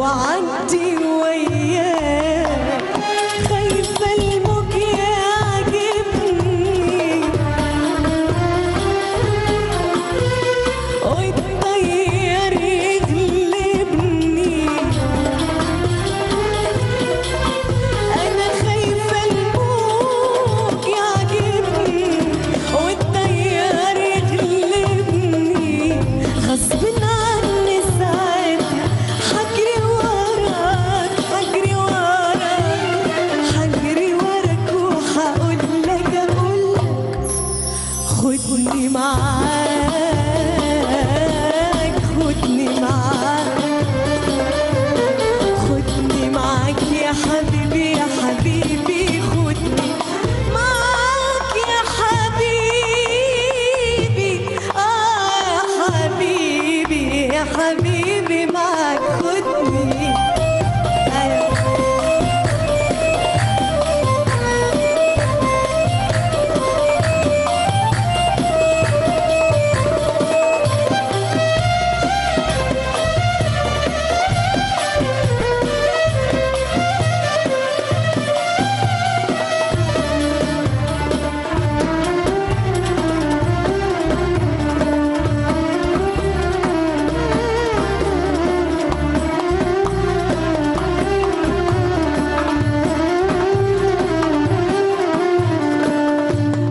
وعدي وياك، خايفة الموج يعجبني والطيار يغلبني. أنا خايفة الموج يعجبني والطيار يغلبني، غصب عني ساعتها حجري وراك حجري وراك حجري وراك وهقولك خدني معاك خدني معاك خدني معاك يا حبيبي يا حبيبي خدني معاك يا حبيبي يا حبيبي يا حبيبي معاك خدني.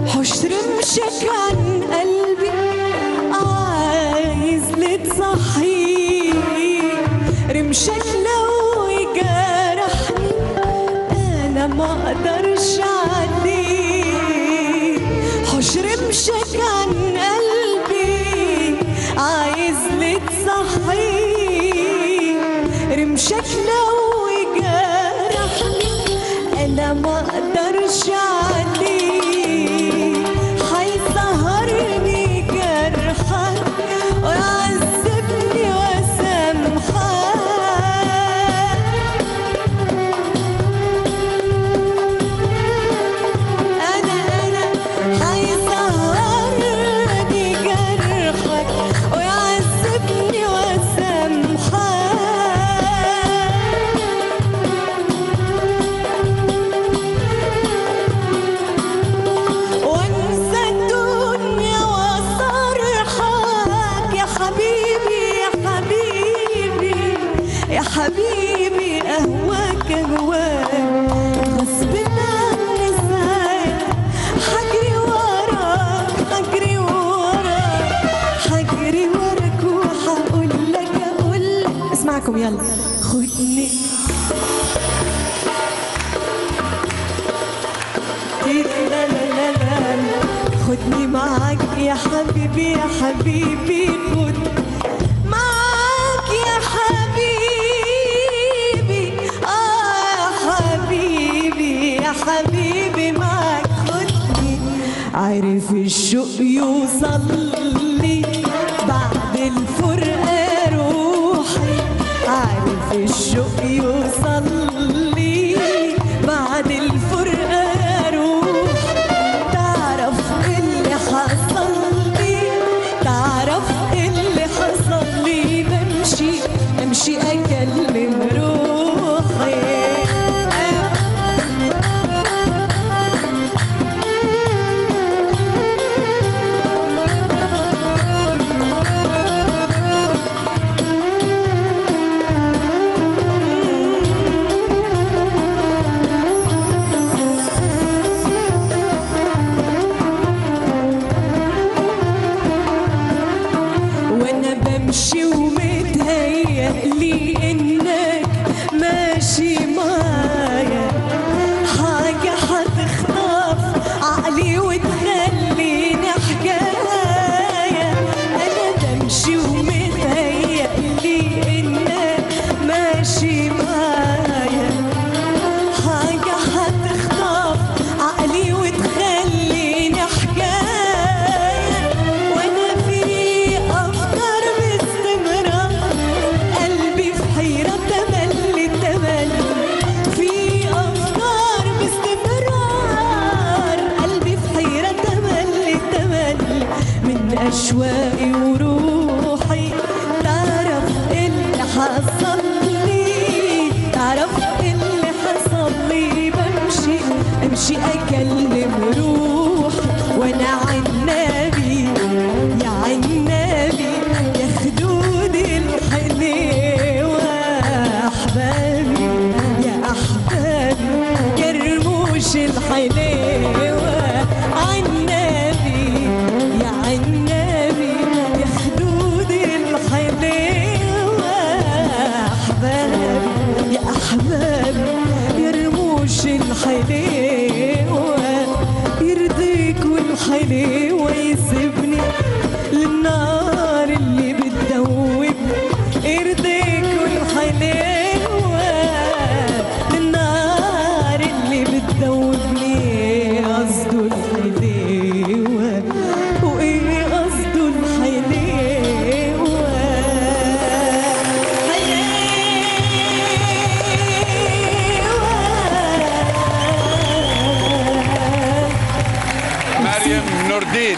حشر مشك عن قلبي عايز لتصحي، رمشك لو يجرحني انا ما اقدرش عليه. حشر مشك عن قلبي عايز لتصحي، رمشك لو يجرحني انا ما اقدرش عليه. هيسهرني جرحك ويعذبني وسامحك. أنا هيسهرني جرحك ويعذبني وسامحك، وانسى الدنيا وصرحك يا حبيبي يا حبيبي يا حبيبي اهواك اهواك، غصب عني ساعات حجري وراك حجري وراك حجري وراك وهقولك اسمعكم يلا خدني لا لا لا لا خدني معاك يا حبيبي يا حبيبي خدني معاك يا حبيبي يا حبيبي يا حبيبي معاك خدني. عارف الشوق يوصل لي بعد الفرقة روحي، عارف الشوق يوصل لي بعد الفرقة روحي. تعرف اللي حصل لي تعرف اللي حصل لي، بمشي أكلم روحي. وانا بمشي ومتهيألي انك ماشي معايا، حاجة هتخطف عقلي وتخليني حكاية. انا بمشي ومتهيألي انك ماشي معايا، حاجة هتخطف عقلي وتخليني حكاية. وانا في افكار باستمرار، قلبي في حيرة تملي تملي، في افكار باستمرار، قلبي في حيرة تملي تملي من اشواقي وروحي. تعرف اللي حصل لي اجي اكلم روحي وانا عنابي يا عنابي يا خدود الحلوة احبابي يا احبابي يا رموش الحلوة عنابي يا عنابي يا خدود الحلوة احبابي يا احبابي يا رموش الحلوة يرضيك والحلوة يسيبني للنار اللي بتدوبني يرضيك والحلوة للنار اللي بتدوبني قصده الحلوة وايه قصده الحلوة مريم نور الدين.